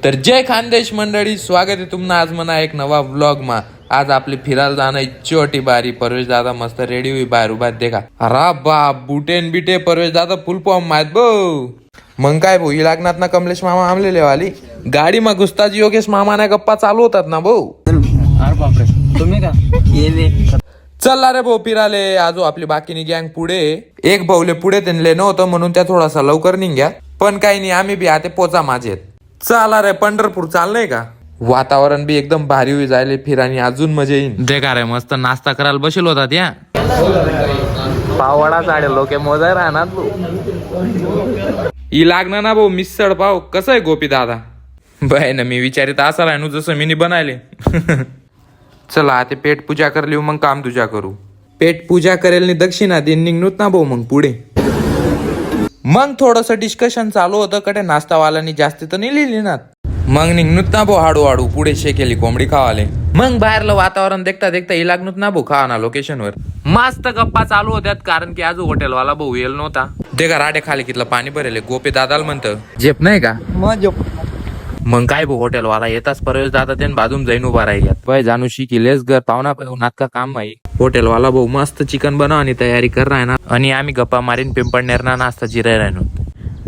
तर जय खानदेश मंडळी, स्वागत आहे तुमना आज मना एक नवा व्लॉग मा। आज आपली फिरायला जाणं छोटी बारी। परवेश दादा मस्त रेडी हुई बाहेर उभा देखा। अरे बाप, बुटेन बिटे परवेश दादा फुल फॉर्म माहित भाऊ। मग काय भाऊ, लागणार ना कमलेश मामा आमलेले वाली गाडी मा गुस्ताजी योगेश मामा ना गप्पा चालू होतात ना भाऊ। अरे बापरे, तुम्ही का येले चल रे भाऊ फिराले। आजो आपली बाकीनी गँग पुढे, एक भाऊले पुढे त्यांले नव्हतं म्हणून त्या थोडासा लवकर निघ्या। पण काही नाही, आम्ही बी आता पोचा माझेत। चला रे पंढरपूर चाललंय का। वातावरण बी एकदम भारी होई जायले, फिरानी अजून मजा येईल। देखा रे मस्त नाश्ता करायला बसेल होता त्या पावडा साडे लोक मोजाय राहणार भाऊ। ही लागणार ना भाऊ मिसळ पाव। कसं आहे गोपी दादा बाय ना, मी विचारित असा राहणू जसं मी बनायले। चला आता पेट पूजा कर लिहू, मग काम तुझ्या करू। पेट पूजा करेल नि दक्षिणा दिन निघणूत ना भाऊ। मग पुढे मग थोडस डिस्कशन चालू होतं कडे, नाश्तावाल्यांनी जास्ती तर नाही लिहिली ना। मग निघणूत ना भाऊ हळूहळू पुढे शेकेली कोंबडी खावाले। मग बाहेरलं वातावरण देखता देखता ही लागणूत ना भाऊ खा ना लोकेशन वर। मस्त गप्पा चालू होत्यात, कारण की आज हॉटेलवाला भाऊ येल नव्हता। देखा राडे खाली कितलं पाणी भरेले। गोपी दादाला म्हणतं झेप नाही का। मग काय भाऊ हॉटेलवाला येताच परवेश दादा त्यान बाजून जाईन उभा राहिल्यात। पय जाणू शिकिलेस घर पाहुणा नात का काम माही। हॉटेलवाला भाऊ मस्त चिकन बनवणी तयारी कर राहणार आणि आम्ही गप्पा मारीन पिंपळनेर ना नाश्ता जिराय राहणार।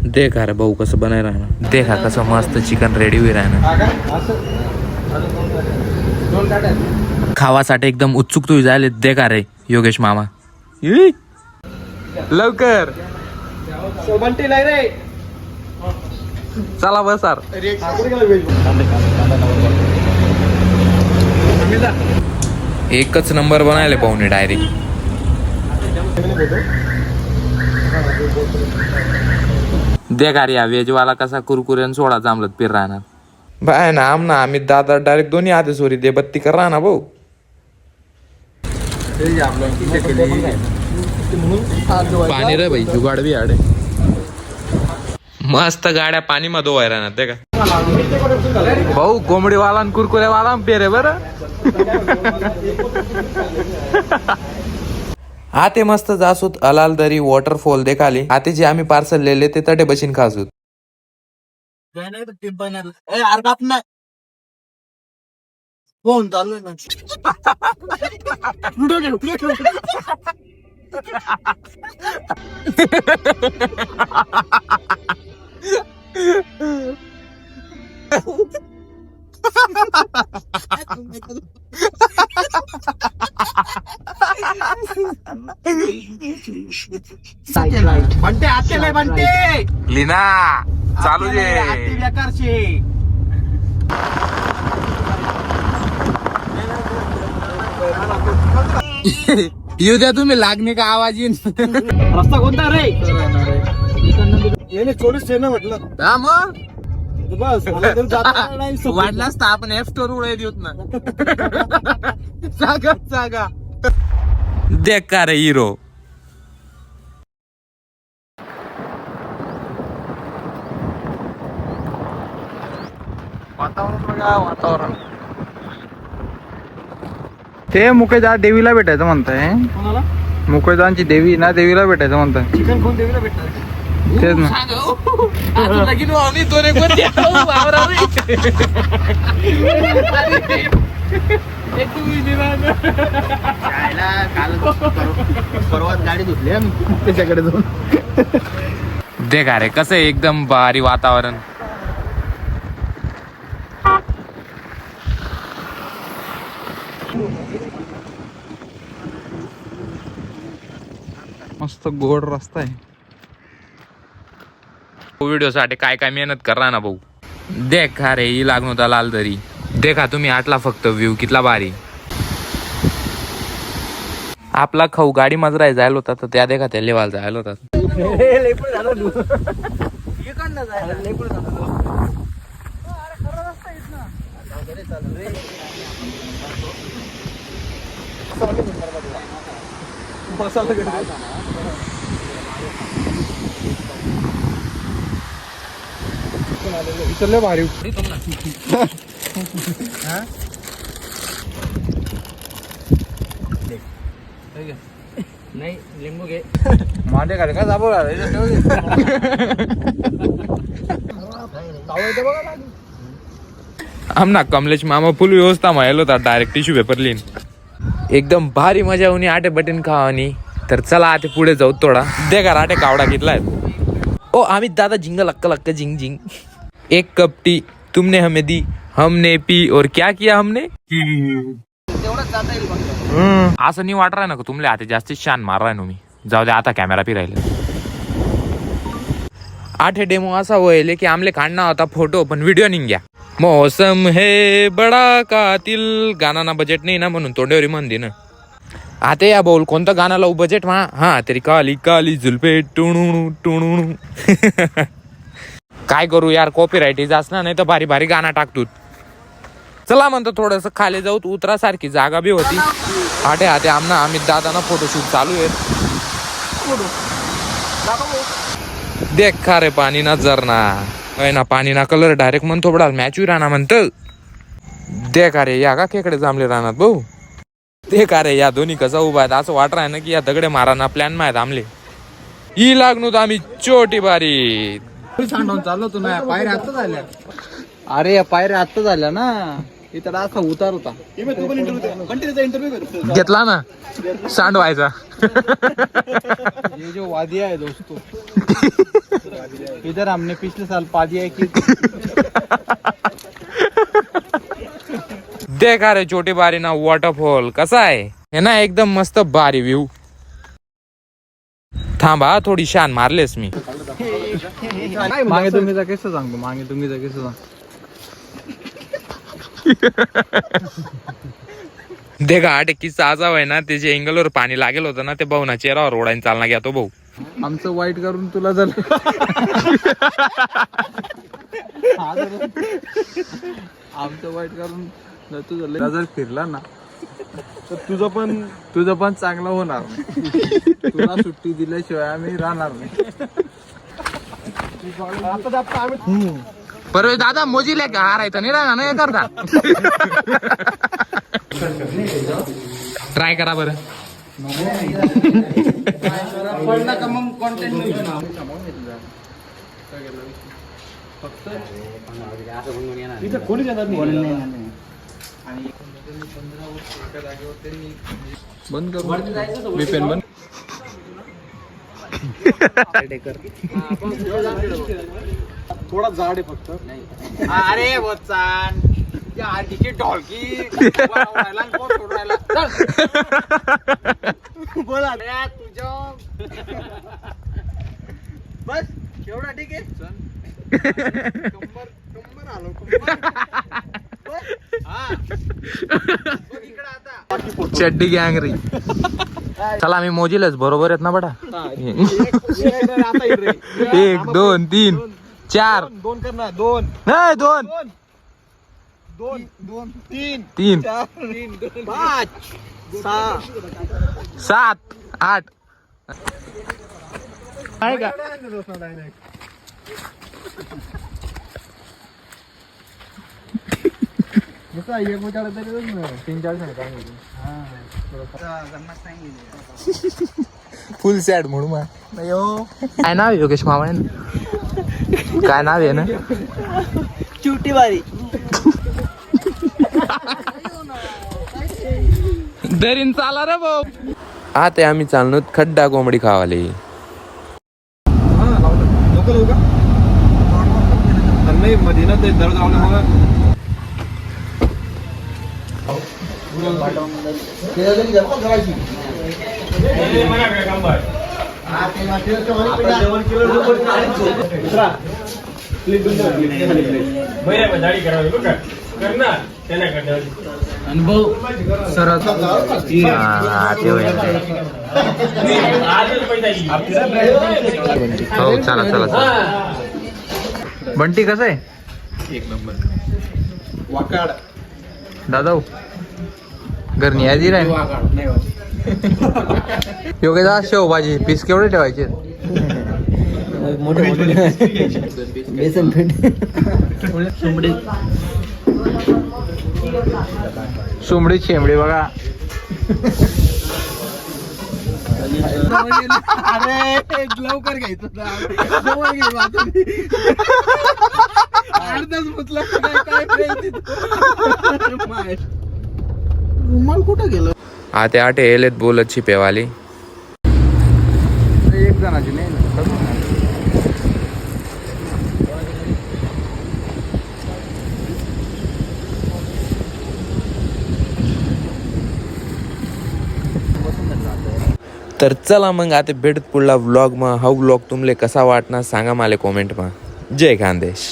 देखा रे भाऊ कसं बनाय राहणार, देखा कसं मस्त चिकन रेडी होई राहणार। खावासाठी एकदम उत्सुक तू जायले। देखा रे योगेश मामा लवकर चला बसार। एकच नंबर बनायले पाहुणे डायरेक्ट। देखा रे वेजवाला कसा कुरकुरेन सोडा जांभलत पिर राहणार। बाय ना आम ना आम्ही दादा डायरेक्ट दोन्ही आधे सोरी दे बत्ती कर राहणार भाऊ। पाणी रे भाई जुगाड बी आडे। मस्त गाड्या पाणी मध्ये धुवाय राहणार ते का भाऊ। कोंबडी वाला कुरकुरे वाला पेरे बर। आते मस्त जासूत अलालदरी वॉटरफॉल देखाली। आते जे आम्ही पार्सल लेले ते तटे बशीन खासूत। बनते आते नाही बनते लीना चालू जे येऊ द्या तुम्ही लागणे का आवाज येईन। रस्ता कोणता रे चोवीस ना म्हटलं मग बस वाढलाच तर आपण एफ स्टोर उडे देऊत ना। जागा जागा देख का रे हिरो। वातावरण बघा वातावरण। ते मुकेजा देवीला भेटायचं म्हणताय। कोणाला मुकेजांची देवी ना, देवीला भेटायचं म्हणताय। चिकन कोण देवीला भेटणार तेच ना। परवात गाडी धुतली आम्ही त्याच्याकडे जाऊन। देखा रे कसं एकदम भारी वातावरण। मस्त गोड रस्ता आहे। व्हिडिओ साठी काय काय मेहनत करा ना भाऊ। देखा रे ही लागून होता लालदरी। देखा तुम्ही आटला फक्त व्ह्यू कितला भारी। आपला खाऊ गाडी मजराय जायला होता तर त्या देखा त्या लेवाल जायला होता। इथले भारी नाही लिंबू घे मांडे का जाबो आमना कमलेश मामा फुल व्यवस्था मायलो होता डायरेक्ट टिश्यू पेपर लिहिन एकदम भारी मजा होणी आटे बटीन खावानी. तर चला आता पुढे जाऊ थोडा दे का राटे कावडा घेतलाय. ओ अमित दादा झिंग लक्क लक्क झिंग झिंग. एक कप टी तुमने हमें दी, हमने पी और क्या किया हमने. तेवढंच जाता येईल फक्त. असं नाही वाट राय ना तुमले आता जास्ती शान मार राय मी. जाऊ दे आता कॅमेरा फिरायला. आठे डेमो असा होईल की आमले काढणं होता फोटो पण व्हिडिओ नाही घ्या. मौसम है बडा कातिल गाणं ना बजेट नाही ना म्हणून तोंडेवरी म्हणते ना. आता या बोल कोणतं गाणं लावू बजेट मा. हा तरी काली काली जुलपे टुणू टुणू. काय करू यार कॉपीराईट असणार नाही तर भारी भारी गाणं टाकतो. चला म्हणतो थोडस खाली जाऊ उतरासारखी जागा बी होती. आटे आते आमना अमित दादाना फोटोशूट चालू आहे. देख खा रे पाणी ना जरना ना पाणी ना कलर डायरेक्ट म्हणतो बडा मॅच राहणार म्हणतं. देख अरे या का खेकडे जमले राहणार भाऊ. ते का रे या दोन्ही कसा उभा आहेत असं वाट राह ना की या दगडे माराना प्लॅन माहित आमले. ही लागणू तर आम्ही छोटी बारी सांडून चाललो तू ना पायऱ्या आत्ता झाल्या. अरे या पायऱ्या आत्ता झाल्या ना. इथं असा उतार होता. इंटरव्ह्यू घेतला ना सांडवायचा. ये जो वादिया है दोस्तों इधर हमने पिछले साल पा दिया है कि देखा रे छोटी बारी ना वॉटरफॉल कसा आहे हे ना एकदम मस्त भारी व्ह्यू. थांबा थोडी शान मारलेस मी. मागे तुम्ही कसं सांगतो मागे तुम्ही कसं सांग. देखा आठ किस्सा असा आहे ना त्याच्या एंगलवर पाणी लागेल होतं ना ते भाऊ ना चेहरावर ओढायला चालना घ्या तो भाऊ. आमचं वाईट करून तुला जर आमचं वाईट करून तुझं जर फिरला ना तर तुझं पण चांगलं होणार नाही. तुला सुट्टी दिल्याशिवाय आम्ही राहणार नाही. परवे दादा मोजीले का हारायचं नाही राहणार नाही करता. ट्राय करा बरं. बंद कर मी पेन बंद. थोडा जाड आहे फक्त. अरे वचान त्या आधीची ढोलकी बोला तुझ्या बस एवढा ठीक आहे. कंबर आलो चड्डी गँग रे. चला मी मोजीलच बरोबर आहेत ना बडा. 1 2 3 4 दोन कर ना. दोन नाही 2 दोन दोन तीन 3 4 5 6 7 8 आहे का. फुल सॅड म्हणून काय नाव आहे योगेश मामा आहे ना. काय नाव आहे ना चुटी बारी. दरीन चाला रे भाऊ. आता आम्ही चाललो खड्डा कोंबडी खावाले. नको लावू का नाही मध्ये ना ते दर लावलं मला. अनुभव सर हो चला चला चला. बंटी कसं आहे. 1 नंबर वाकाड दादा घरनी यादी राय. योगेदा शेवभाजी पीस केवढे ठेवायचे. बेसन सुमडी शेंबडी बघा. अरे लवकर घ्यायचं जवळ घे वाचून. अर्धाच मुतला काय रुमाल कुठं गेलं. आते आटे येलेत बोलत छिपेवाली. एक जणाची नाही ना. तर चला मग आता भेटत पुढला व्लॉग मा. हा व्लॉग तुमले कसा वाटणार सांगा मला कॉमेंट मा. जय खानदेश.